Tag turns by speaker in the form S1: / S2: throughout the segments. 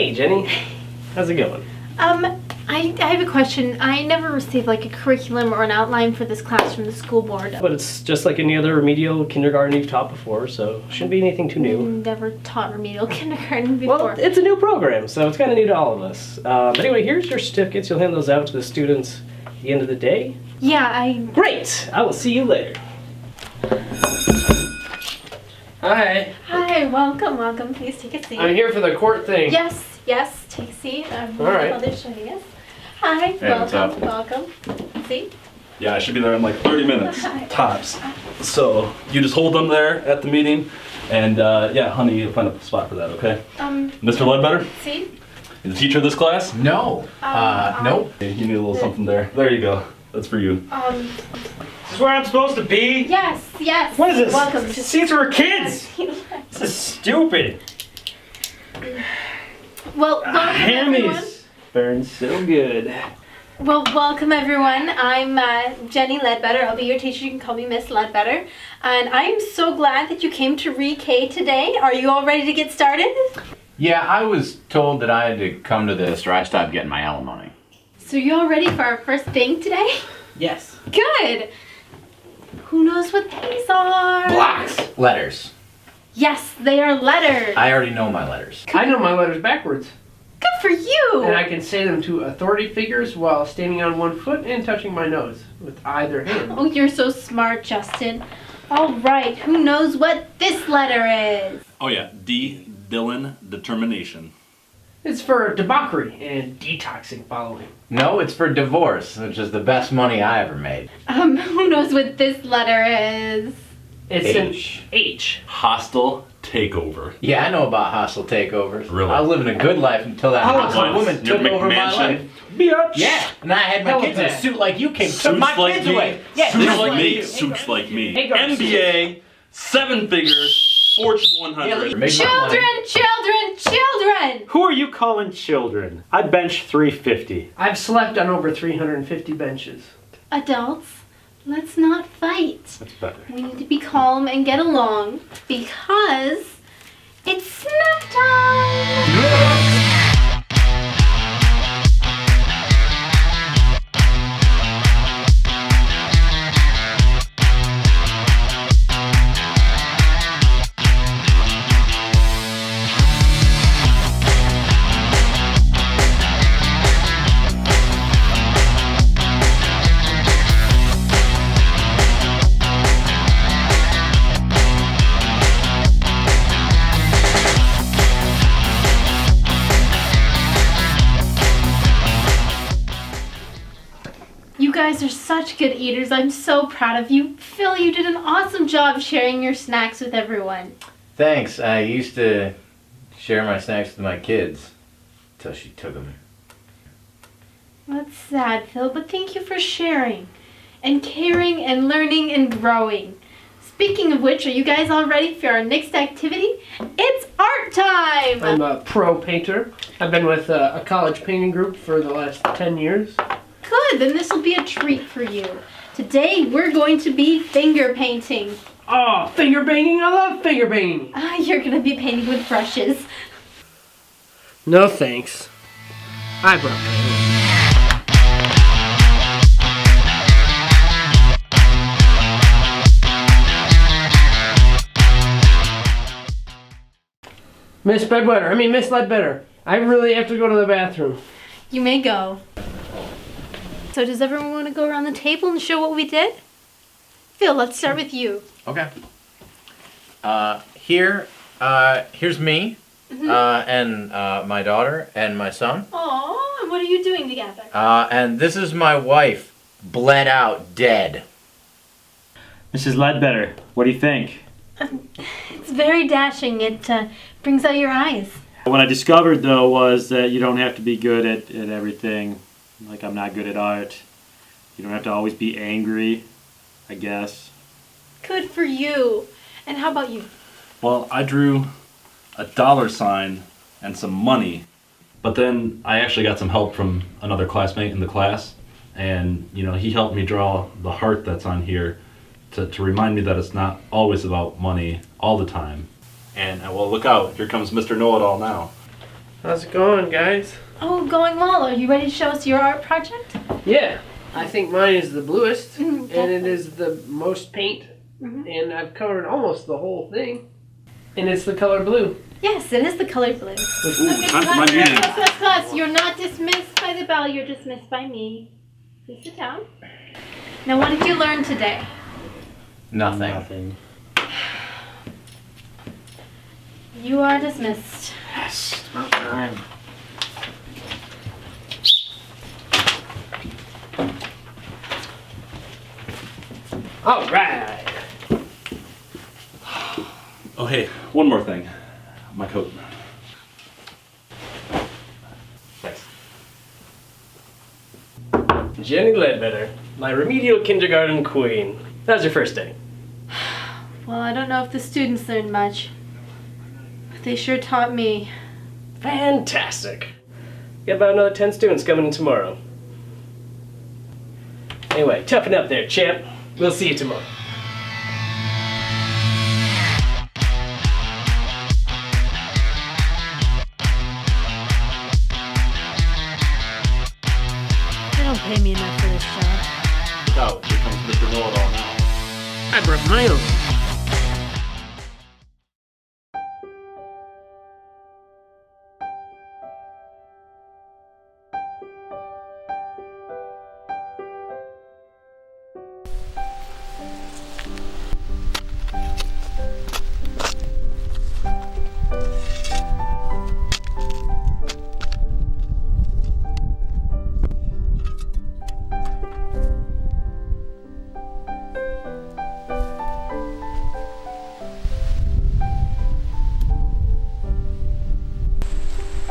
S1: Hey, Jenny. How's it going?
S2: I have a question. I never received like a curriculum or an outline for this class from the school board.
S1: But it's just like any other remedial kindergarten you've taught before, so shouldn't be anything too new.
S2: Never taught remedial kindergarten before.
S1: Well, it's a new program, so it's kind of new to all of us. Anyway, here's your certificates. You'll hand those out to the students at the end of the day.
S2: Yeah,
S1: Great! I will see you later. Hi.
S2: Hi, welcome. Please take a seat.
S1: I'm here for the court thing.
S2: Yes, take a seat.
S1: All right.
S2: Mother's showing us. Hi,
S3: Hey, what's up?
S2: welcome. See?
S3: Yeah, I should be there in like 30 minutes, tops. So you just hold them there at the meeting, and yeah, honey, you'll find a spot for that, okay? Mr. Ledbetter,
S2: See?
S3: you the teacher of this class?
S4: No. Nope.
S3: Hey, you need a little something there. There you go. That's for you.
S1: Is this where I'm supposed to be?
S2: Yes.
S1: What is this?
S2: Welcome.
S1: Seats for kids! This is stupid.
S2: Well, welcome everyone.
S1: Hammies burn so good.
S2: Well, welcome everyone. I'm Jenny Ledbetter. I'll be your teacher. You can call me Miss Ledbetter. And I'm so glad that you came to Re-K today. Are you all ready to get started?
S4: Yeah, I was told that I had to come to this or I stopped getting my alimony.
S2: So you all ready for our first thing today?
S1: Yes.
S2: Good. Who knows what these are?
S4: Blocks. Letters.
S2: Yes, they are letters.
S4: I already know my letters.
S1: I know my letters backwards.
S2: Good for you.
S1: And I can say them to authority figures while standing on one foot and touching my nose with either hand.
S2: Oh, you're so smart, Justin. All right, who knows what this letter is?
S3: Oh yeah, D, Dylan, determination.
S1: It's for debauchery and detoxing following.
S4: No, it's for divorce, which is the best money I ever made.
S2: Who knows what this letter is?
S1: It's
S4: H.
S1: an H.
S3: Hostile takeover.
S4: Yeah, I know about hostile takeovers.
S3: Really?
S4: I was living a good life until that hostile woman
S3: Your
S4: took over my
S3: McMansion?
S4: life.
S1: Bitch.
S4: Yeah, and I had my
S1: Hell
S4: kids in a
S1: yeah.
S4: suit like you came, took
S3: Suits
S4: my
S3: like
S4: kids
S3: me.
S4: away. Yeah,
S3: Suits
S4: just
S3: like
S4: like
S3: me.
S4: you.
S3: Suits like me.
S1: Hey, guys.
S3: NBA, 7 figures, Fortune 100.
S4: Yeah, make my money.
S2: Children!
S5: Who are you calling children? I bench 350.
S1: I've slept on over 350 benches.
S2: Adults, let's not fight.
S5: That's better.
S2: We need to be calm and get along because it's snack time! You guys are such good eaters. I'm so proud of you. Phil, you did an awesome job sharing your snacks with everyone.
S4: Thanks. I used to share my snacks with my kids until she took them.
S2: That's sad, Phil, but thank you for sharing and caring and learning and growing. Speaking of which, are you guys all ready for our next activity? It's art time!
S1: I'm a pro painter. I've been with a college painting group for the last 10 years.
S2: Good, then this will be a treat for you. Today we're going to be finger painting.
S1: Oh, finger banging! I love finger banging!
S2: You're going to be painting with brushes.
S1: No thanks. I brought Miss Ledbetter, I really have to go to the bathroom.
S2: You may go. So does everyone want to go around the table and show what we did? Phil, let's start with you.
S4: Okay. Here's me, and my daughter and my son.
S2: Aww, and what are you doing together?
S4: And this is my wife, bled out dead.
S5: Mrs. Ledbetter, what do you think?
S2: It's very dashing. It brings out your eyes.
S5: What I discovered, though, was that you don't have to be good at everything. Like, I'm not good at art. You don't have to always be angry, I guess.
S2: Good for you. And how about you?
S3: Well, I drew a $sign and some money, but then I actually got some help from another classmate in the class, and you know, he helped me draw the heart that's on here to remind me that it's not always about money all the time. And well, look out, here comes Mr. Know-It-All now.
S6: How's it going, guys?
S2: Oh, going well. Are you ready to show us your art project?
S6: Yeah, I think mine is the bluest,
S2: Mm,
S6: and it
S2: definitely.
S6: is the most paint,
S2: Mhm.
S6: and I've covered almost the whole thing. And it's the color blue.
S2: Yes, it is the color blue.
S3: Ooh, time for my meeting.
S2: Class. You're not dismissed by the bell, you're dismissed by me. Please sit down. Now, what did you learn today?
S4: Nothing.
S2: You are dismissed.
S6: Yes, it's about time. All right.
S3: Oh, hey, one more thing. My coat.
S1: Thanks. Jenny Ledbetter, my remedial kindergarten queen. That was your first day.
S2: Well, I don't know if the students learned much. But they sure taught me.
S1: Fantastic. Got about another 10 students coming in tomorrow. Anyway, toughen up there, champ. We'll see you tomorrow.
S2: They don't pay me enough for this job.
S3: Oh, here comes Mr. Know-It-All now.
S6: I brought my own.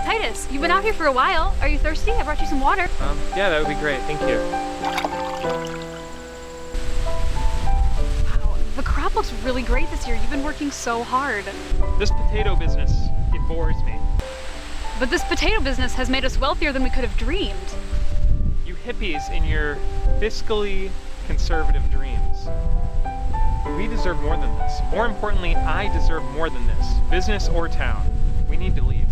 S7: Titus, you've been out here for a while. Are you thirsty? I brought you some water.
S8: Yeah, that would be great. Thank you.
S7: Wow, the crop looks really great this year. You've been working so hard.
S8: This potato business, it bores me.
S7: But this potato business has made us wealthier than we could have dreamed.
S8: You hippies in your fiscally conservative dreams. We deserve more than this. More importantly, I deserve more than this. Business or town. We need to leave.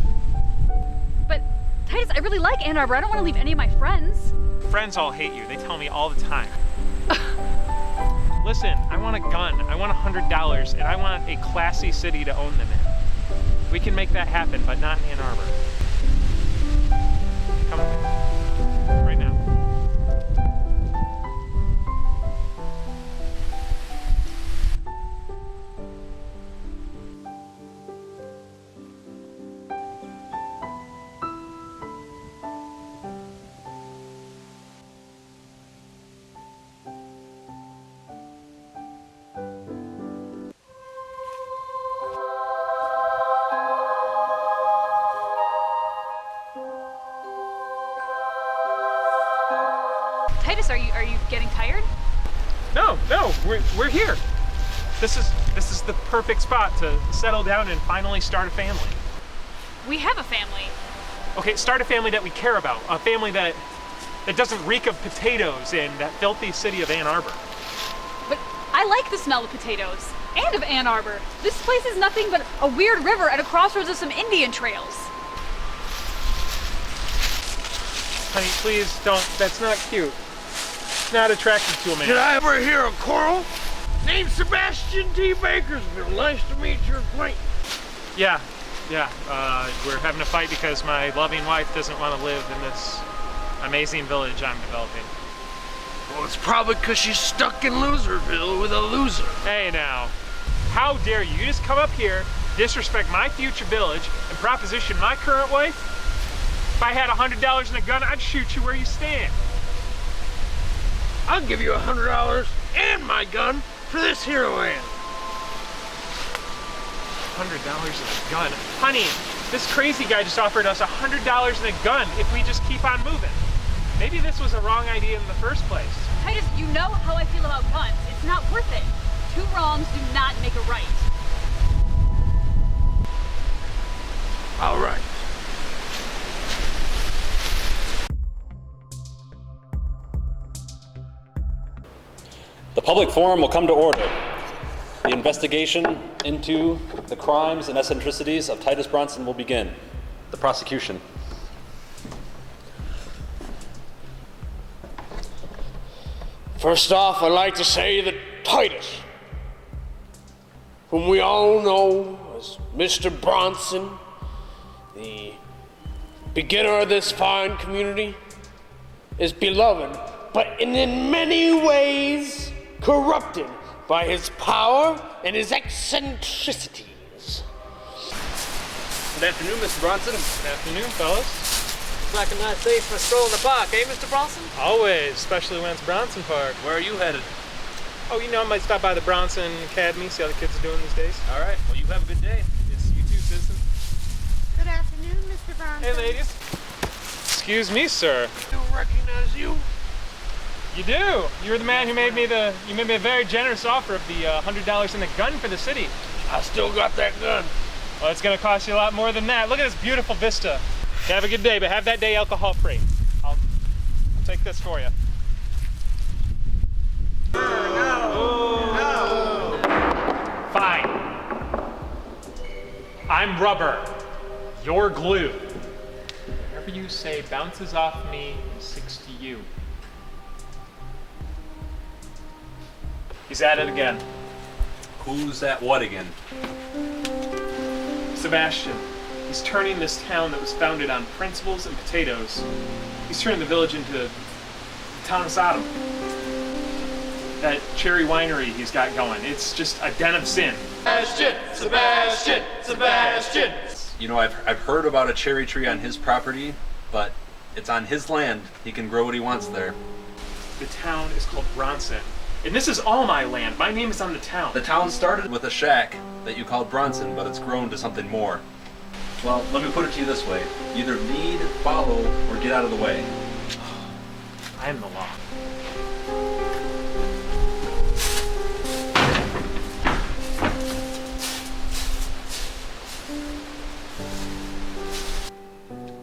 S7: But Titus, I really like Ann Arbor. I don't want to leave any of my friends.
S8: Friends all hate you. They tell me all the time. Listen, I want a gun. I want $100, and I want a classy city to own them in. We can make that happen, but not in Ann Arbor. Come with me. Right now.
S7: Titus, are you getting tired?
S8: No, we're here. This is the perfect spot to settle down and finally start a family.
S7: We have a family.
S8: Okay, start a family that we care about. A family that doesn't reek of potatoes in that filthy city of Ann Arbor.
S7: But I like the smell of potatoes and of Ann Arbor. This place is nothing but a weird river at a crossroads of some Indian trails.
S8: Honey, please don't. That's not cute. It's not attractive to a man.
S6: Did I ever hear a quarrel? Name's Sebastian T. Bakersfield. Nice to meet your acquaintance.
S8: Yeah. We're having a fight because my loving wife doesn't want to live in this amazing village I'm developing.
S6: Well, it's probably because she's stuck in Loserville with a loser.
S8: Hey now, how dare you? You just come up here, disrespect my future village, and proposition my current wife? If I had $100 and a gun, I'd shoot you where you stand.
S6: I'll give you $100 and my gun for this here land.
S8: $100 and a gun? Honey, this crazy guy just offered us $100 and a gun if we just keep on moving. Maybe this was a wrong idea in the first place.
S7: Titus, you know how I feel about guns. It's not worth it. Two wrongs do not make a right.
S6: All right.
S3: The public forum will come to order. The investigation into the crimes and eccentricities of Titus Bronson will begin. the prosecution.
S6: First off, I'd like to say that Titus, whom we all know as Mr. Bronson, the beginner of this fine community, is beloved, but in many ways corrupted by his power and his eccentricities.
S9: Good afternoon, Mr. Bronson.
S8: Good afternoon, fellas.
S9: Looks like a nice day for a stroll in the park, eh, Mr. Bronson?
S8: Always, especially when it's Bronson Park.
S9: Where are you headed?
S8: Oh, you know, I might stop by the Bronson Academy, see how the kids are doing these days.
S9: All right, well, you have a good day.
S8: Yes, you too, citizen.
S10: Good afternoon, Mr. Bronson.
S8: Hey, ladies. Excuse me, sir.
S6: I do recognize you.
S8: You do. You're the man who made me a very generous offer of the $100 and a gun for the city.
S6: I still got that gun.
S8: Well, it's gonna cost you a lot more than that. Look at this beautiful vista. Have a good day, but have that day alcohol-free. I'll take this for you. No. Fine. I'm rubber. You're glue. Whatever you say bounces off me and sticks to you. He's at it again.
S3: Who's at what again?
S8: Sebastian. He's turning this town that was founded on principles and potatoes. He's turning the village into the town of Sodom. That cherry winery he's got going, it's just a den of sin.
S6: Sebastian, Sebastian, Sebastian.
S3: You know, I've heard about a cherry tree on his property, but it's on his land. He can grow what he wants there.
S8: The town is called Bronson. And this is all my land. My name is on the town.
S3: The town started with a shack that you called Bronson, but it's grown to something more. Well, let me put it to you this way. Either lead, follow, or get out of the way.
S8: I am the law.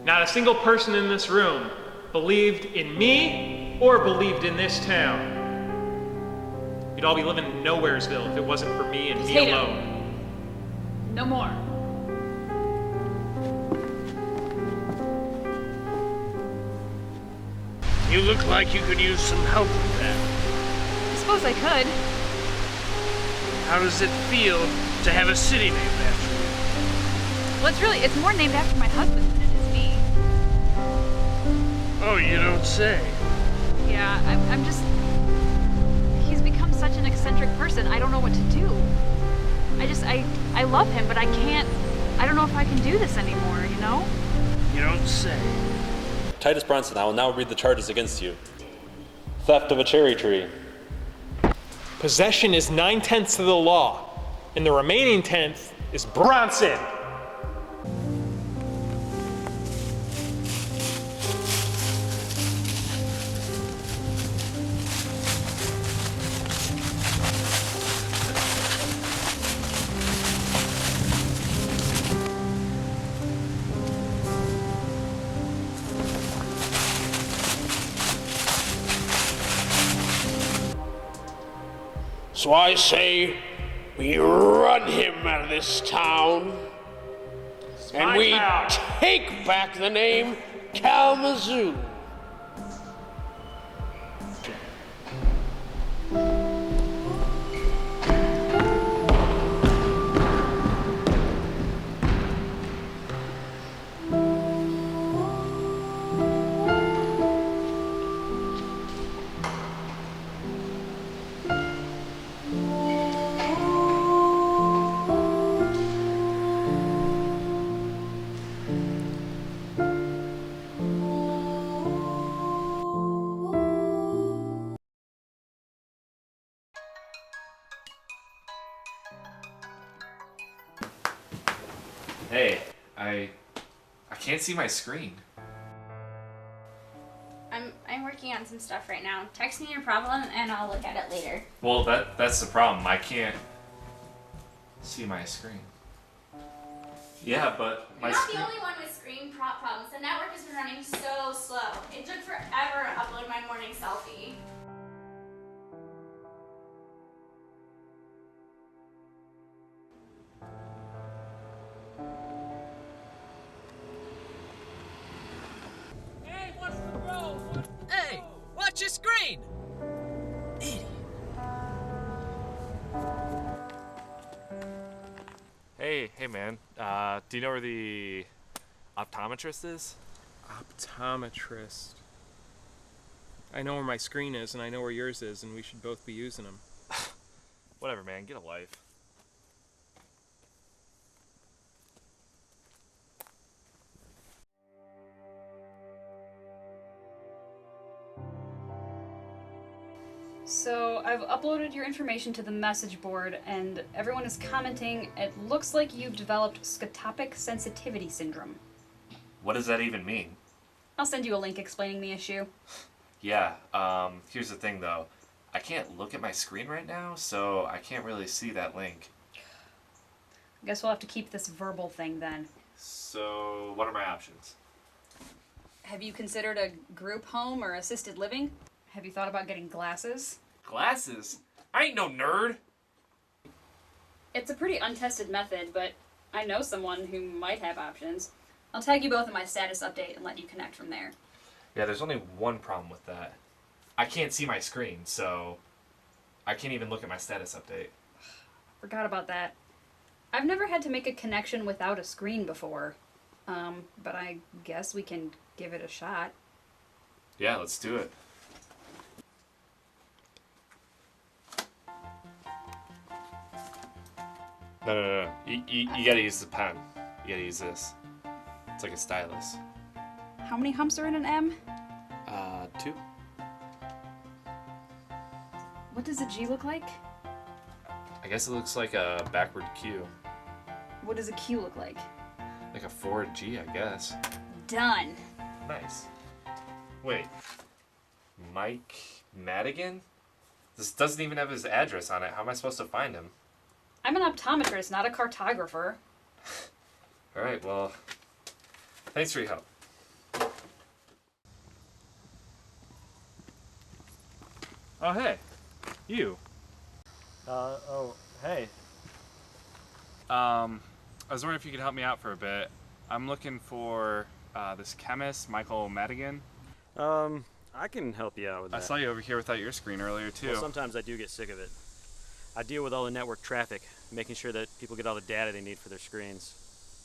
S8: Not a single person in this room believed in me or believed in this town. You'd all be living in Nowheresville if it wasn't for me and me alone.
S7: No more.
S6: You look like you could use some help with that.
S7: I suppose I could.
S6: How does it feel to have a city named after you?
S7: Well, it's more named after my husband than it is me.
S6: Oh, you don't say.
S7: Yeah, I'm just... He's become such an eccentric person, I don't know what to do. I love him, but I don't know if I can do this anymore, you know?
S6: You don't say.
S3: Titus Bronson, I will now read the charges against you. Theft of a cherry tree.
S8: Possession is 9/10 of the law, and the remaining 10th is Bronson.
S6: So I say we run him out of this town, and we take back the name Kalamazoo.
S11: Hey, I can't see my screen.
S12: I'm working on some stuff right now. Text me your problem and I'll look at it later.
S11: Well, that's the problem. I can't see my screen. Yeah, but my
S12: You're not
S11: screen...
S12: the only one with screen problems. The network has been running so slow. It took forever to upload my morning selfie.
S11: Hey man. Do you know where the optometrist is?
S8: Optometrist. I know where my screen is, and I know where yours is, and we should both be using them.
S11: Whatever, man. Get a life.
S7: So I've uploaded your information to the message board, and everyone is commenting. It looks like you've developed scotopic sensitivity syndrome.
S11: What does that even mean?
S7: I'll send you a link explaining the issue.
S11: Yeah, here's the thing though. I can't look at my screen right now, so I can't really see that link.
S7: I guess we'll have to keep this verbal thing then.
S11: So, what are my options?
S7: Have you considered a group home or assisted living? Have you thought about getting glasses?
S11: Glasses? I ain't no nerd!
S7: It's a pretty untested method, but I know someone who might have options. I'll tag you both in my status update and let you connect from there.
S11: Yeah, there's only one problem with that. I can't see my screen, so I can't even look at my status update.
S7: Forgot about that. I've never had to make a connection without a screen before, but I guess we can give it a shot.
S11: Yeah, let's do it. No. You gotta use the pen. You gotta use this. It's like a stylus.
S7: How many humps are in an M?
S11: 2.
S7: What does a G look like?
S11: I guess it looks like a backward Q.
S7: What does a Q look like?
S11: Like a forward G, I guess.
S7: Done.
S11: Nice. Wait. Mike Madigan? This doesn't even have his address on it. How am I supposed to find him?
S7: I'm an optometrist, not a cartographer.
S11: Alright, well, thanks for your help. Oh, hey. You.
S5: Hey.
S13: I was wondering if you could help me out for a bit. I'm looking for this chemist, Michael Madigan.
S5: I can help you out with that.
S13: I saw you over here without your screen earlier, too.
S5: Well, sometimes I do get sick of it. I deal with all the network traffic, making sure that people get all the data they need for their screens.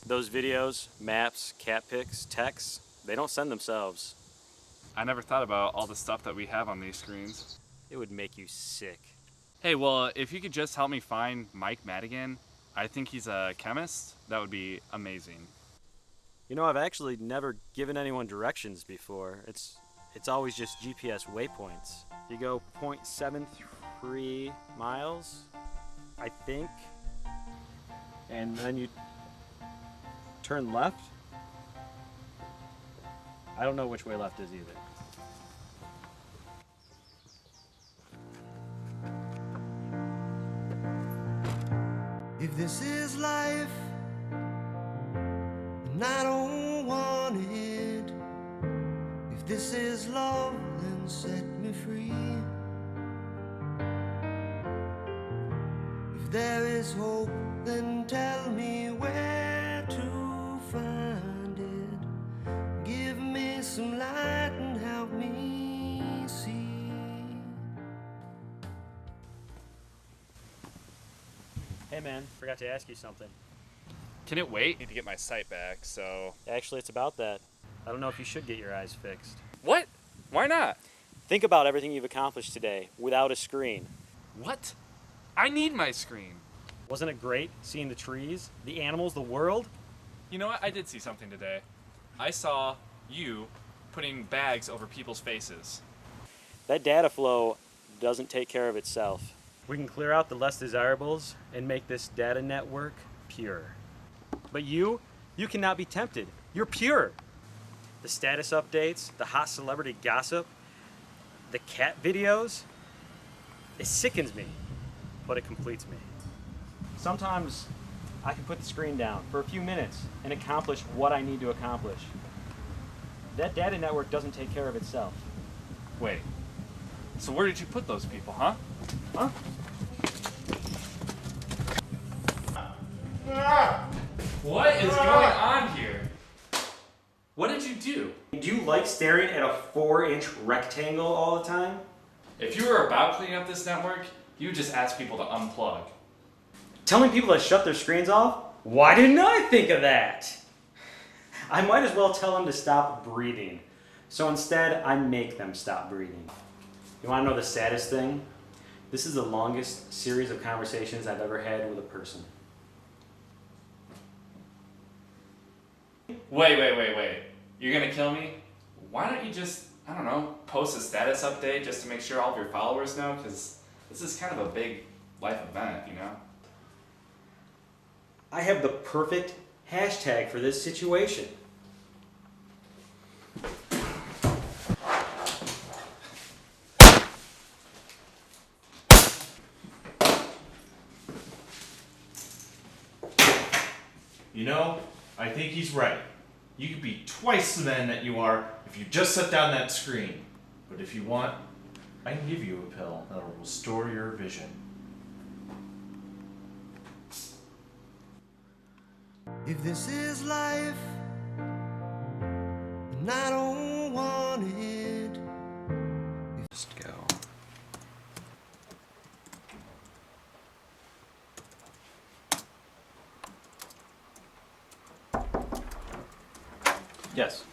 S5: Those videos, maps, cat pics, texts, they don't send themselves.
S13: I never thought about all the stuff that we have on these screens.
S5: It would make you sick.
S13: Hey, well, if you could just help me find Mike Madigan, I think he's a chemist, that would be amazing.
S5: You know, I've actually never given anyone directions before. It's always just GPS waypoints. You go 0.73 miles, I think, and then you turn left. I don't know which way left is either.
S14: If this is life, and I don't want it. If this is love, then set me free. If there is hope, then tell me where to find it. Give me some light and help me see.
S5: Hey man, forgot to ask you something.
S13: Can it wait? I need to get my sight back, so...
S5: Actually, it's about that. I don't know if you should get your eyes fixed.
S13: What? Why not?
S5: Think about everything you've accomplished today without a screen.
S13: What? I need my screen.
S5: Wasn't it great seeing the trees, the animals, the world?
S13: You know what? I did see something today. I saw you putting bags over people's faces.
S5: That data flow doesn't take care of itself. We can clear out the less desirables and make this data network pure. But you cannot be tempted. You're pure. The status updates, the hot celebrity gossip, the cat videos, it sickens me, but it completes me. Sometimes I can put the screen down for a few minutes and accomplish what I need to accomplish. That data network doesn't take care of itself.
S13: Wait, so where did you put those people, huh?
S5: Huh?
S13: What is going on here? What did you do?
S5: Do you like staring at a 4-inch rectangle all the time?
S13: If you were about cleaning up this network, you would just ask people to unplug.
S5: Telling people to shut their screens off? Why didn't I think of that? I might as well tell them to stop breathing. So instead, I make them stop breathing. You want to know the saddest thing? This is the longest series of conversations I've ever had with a person.
S11: Wait. You're gonna kill me? Why don't you just, I don't know, post a status update just to make sure all of your followers know? Because this is kind of a big life event, you know?
S5: I have the perfect hashtag for this situation.
S15: You know, I think he's right. You could be twice the man that you are if you just set down that screen. But if you want, I can give you a pill that will restore your vision.
S14: If this is life, and I don't want it.
S16: Just go.
S5: Yes.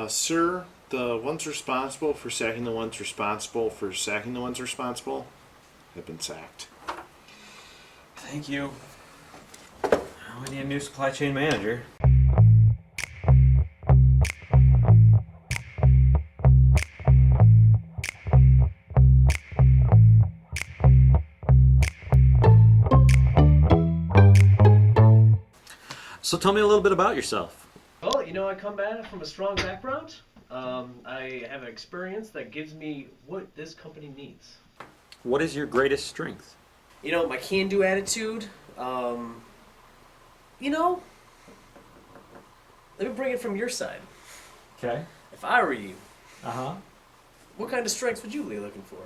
S15: Sir, the ones responsible for sacking the ones responsible for sacking the ones responsible have been sacked.
S5: Thank you. We need a new supply chain manager. So tell me a little bit about yourself. Well, you know, I come at it from a strong background. I have an experience that gives me what this company needs. What is your greatest strength? You know, my can-do attitude. You know, let me bring it from your side. Okay. If I were you, what kind of strengths would you be looking for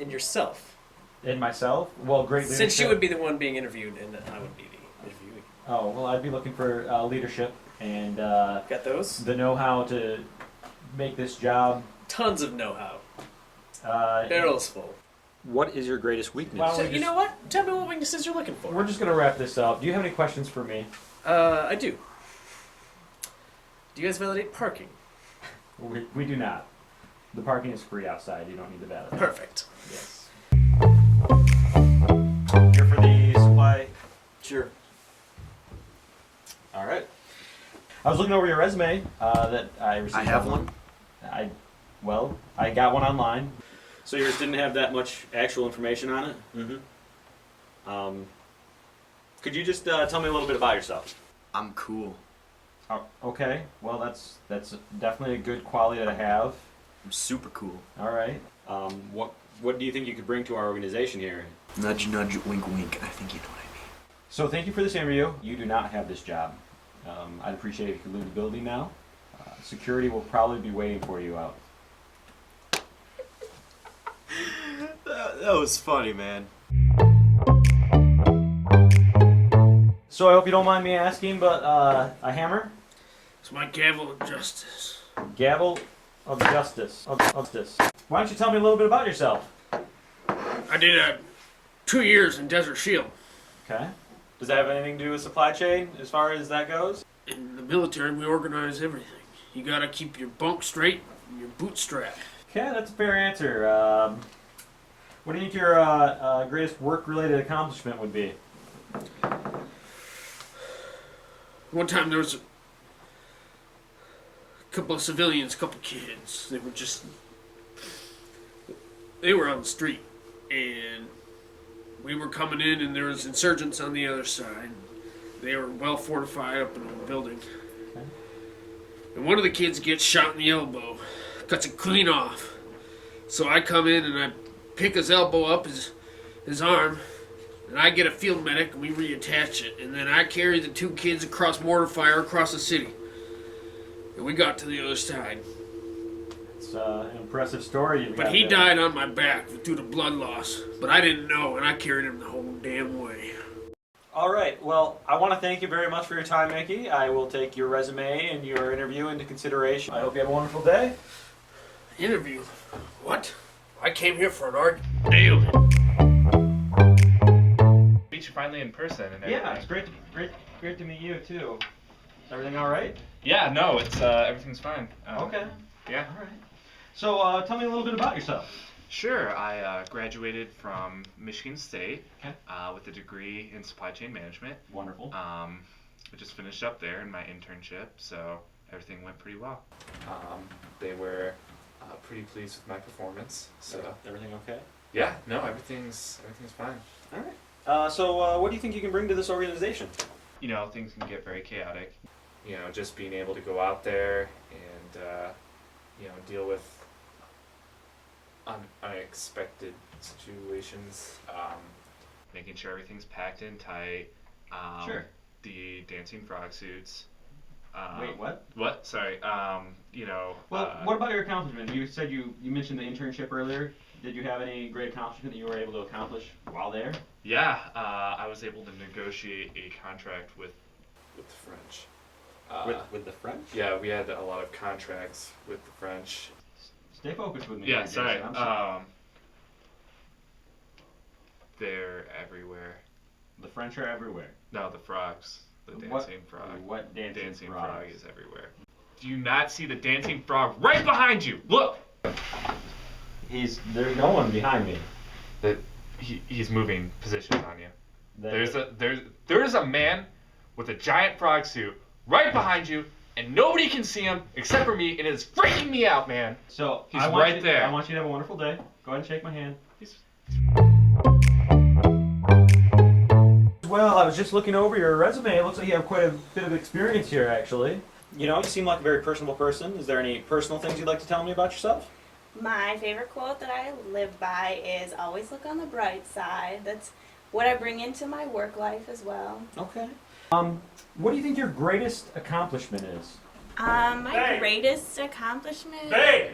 S5: in yourself?
S17: In myself? Well, great leadership.
S5: Since you would be the one being interviewed and I would be the interviewee.
S17: Oh, well, I'd be looking for leadership and
S5: got those?
S17: The know-how to make this job.
S5: Tons of know-how. Barrels full.
S17: What is your greatest weakness?
S5: So, you know what? Tell me what weaknesses you're looking for.
S17: We're just going to wrap this up. Do you have any questions for me?
S5: I do. Do you guys validate parking?
S17: We do not. The parking is free outside. You don't need the validate.
S5: Perfect.
S17: Yes. Here for the supply.
S5: Sure.
S17: All right. I was looking over your resume that I received.
S5: I have one.
S17: I got one online.
S5: So yours didn't have that much actual information on it? Mm-hmm. Could you just tell me a little bit about yourself?
S16: I'm cool.
S17: Oh, okay. Well, that's definitely a good quality to have.
S16: I'm super cool.
S17: All right.
S5: What do you think you could bring to our organization here?
S16: Nudge, nudge, wink, wink. I think you know what I mean.
S17: So thank you for this interview. You do not have this job. I'd appreciate it if you could leave the building now. Security will probably be waiting for you out.
S16: That was funny, man.
S17: So I hope you don't mind me asking, but a hammer?
S6: It's my gavel of justice.
S17: Gavel of justice. Of justice. Why don't you tell me a little bit about yourself?
S6: I did 2 years in Desert Shield.
S17: Okay. Does that have anything to do with supply chain as far as that goes?
S6: In the military, we organize everything. You gotta keep your bunk straight and your boot strapped.
S17: Okay, that's a fair answer. What do you think your greatest work-related accomplishment would be?
S6: One time there was a couple of civilians, a couple of kids. They were on the street, and we were coming in, and there was insurgents on the other side. They were well fortified up in the building. Okay. And one of the kids gets shot in the elbow, cuts it clean off. So I come in and I pick his elbow up, his arm, and I get a field medic and we reattach it. And then I carry the 2 kids across mortar fire across the city. And we got to the other side.
S17: It's an impressive story you've got.
S6: But he died on my back due to blood loss. But I didn't know, and I carried him the whole damn way.
S17: All right. Well, I want to thank you very much for your time, Mickey. I will take your resume and your interview into consideration. I hope you have a wonderful day.
S6: Interview? What? I came here for an argument. Nailed it.
S13: meet you finally in person and everything.
S17: Yeah, it's great to meet you too. Is everything all right?
S13: Yeah, no, it's everything's fine.
S17: Okay.
S13: Yeah.
S17: All right. So tell me a little bit about yourself.
S13: Sure. I graduated from Michigan State with a degree in supply chain management.
S17: Wonderful.
S13: I just finished up there in my internship, so everything went pretty well. They were pretty pleased with my performance. So
S17: everything okay?
S13: Yeah. No, everything's fine.
S17: All right. So what do you think you can bring to this organization?
S13: You know, things can get very chaotic. You know, just being able to go out there and you know, deal with unexpected situations. Making sure everything's packed in tight.
S17: Sure.
S13: The dancing frog suits.
S17: Wait, what?
S13: What? Sorry. You know.
S17: Well, what about your accomplishment? You said you mentioned the internship earlier. Did you have any great accomplishment that you were able to accomplish while there?
S13: Yeah, I was able to negotiate a contract with the French.
S17: With the French?
S13: Yeah, we had a lot of contracts with the French.
S17: Stay focused with me.
S13: Yeah,
S17: here, Jason.
S13: sorry.
S17: I'm sorry.
S13: They're everywhere.
S17: The French are everywhere.
S13: No, the frogs. The dancing frog.
S17: What dancing
S13: frog
S17: frogs?
S13: is everywhere. Do you not see the dancing frog right behind you? Look!
S17: There's no one behind me.
S13: He's moving positions on you. There's a man with a giant frog suit right behind you, and nobody can see him except for me, and it's freaking me out, man.
S17: So
S13: he's right there.
S17: I want you to have a wonderful day. Go ahead and shake my hand. Well, I was just looking over your resume. It looks like you have quite a bit of experience here, actually. You know, you seem like a very personable person. Is there any personal things you'd like to tell me about yourself?
S18: My favorite quote that I live by is always look on the bright side. That's what I bring into my work life as well.
S17: Okay. What do you think your greatest accomplishment is?
S18: My greatest accomplishment.
S19: Babe,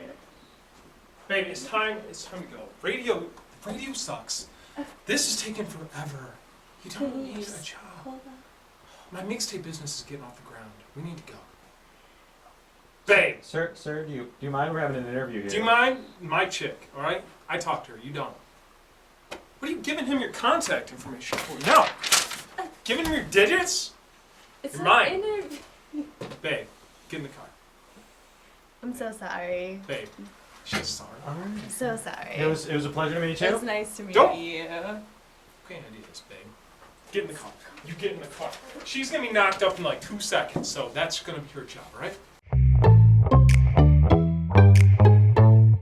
S19: it's time to go. Radio sucks. This is taking forever. You don't need a job.
S18: Hold on.
S19: My mixtape business is getting off the ground. We need to go. Babe!
S17: Sir, do you mind? We're having an interview here.
S19: Do you mind? My chick, alright? I talked to her, you don't. What are you giving him your contact information for? No! Giving him your digits?
S18: It's
S19: You're
S18: not
S19: mine.
S18: interview.
S19: Babe, get in the car.
S18: I'm so sorry.
S19: Babe, she's sorry.
S18: I'm so sorry.
S17: It was a pleasure to meet you.
S18: It's nice to meet
S19: Don't-
S18: you.
S19: Can't do this, babe. Get in the car. You get in the car. She's gonna be knocked up in like 2 seconds, so that's gonna be her job, alright?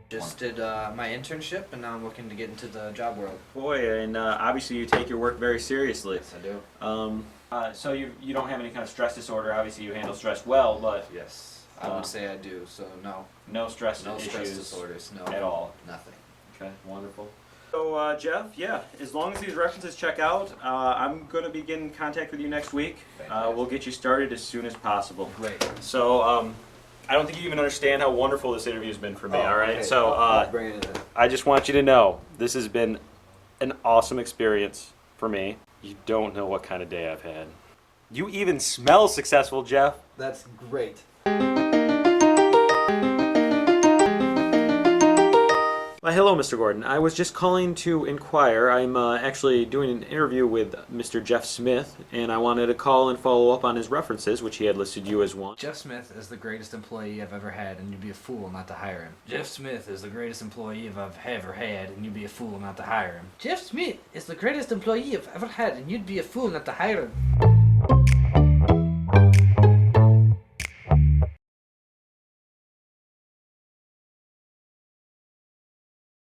S20: Just did my internship, and now I'm looking to get into the job world.
S17: Boy, and obviously you take your work very seriously.
S20: Yes, I do.
S17: So you don't have any kind of stress disorder. Obviously you handle stress well, but
S20: Yes, I would say I do. So no.
S17: No stress
S20: No
S17: issues.
S20: stress disorders. No.
S17: At all.
S20: Nothing.
S17: Okay, wonderful. So Jeff, yeah, as long as these references check out, I'm going to be getting in contact with you next week. We'll get you started as soon as possible.
S20: Great.
S17: So I don't think you even understand how wonderful this interview has been for me. All right.
S20: Okay.
S17: So
S20: I'll bring it in.
S17: I just want you to know this has been an awesome experience for me. You don't know what kind of day I've had. You even smell successful, Jeff.
S20: That's great.
S17: Hello, Mr. Gordon. I was just calling to inquire. I'm actually doing an interview with Mr. Jeff Smith, and I wanted to call and follow up on his references, which he had listed you as one.
S20: Jeff Smith is the greatest employee I've ever had, and you'd be a fool not to hire him. Jeff Smith is the greatest employee I've ever had, and you'd be a fool not to hire him. Jeff Smith is the greatest employee I've ever had, and you'd be a fool not to hire him.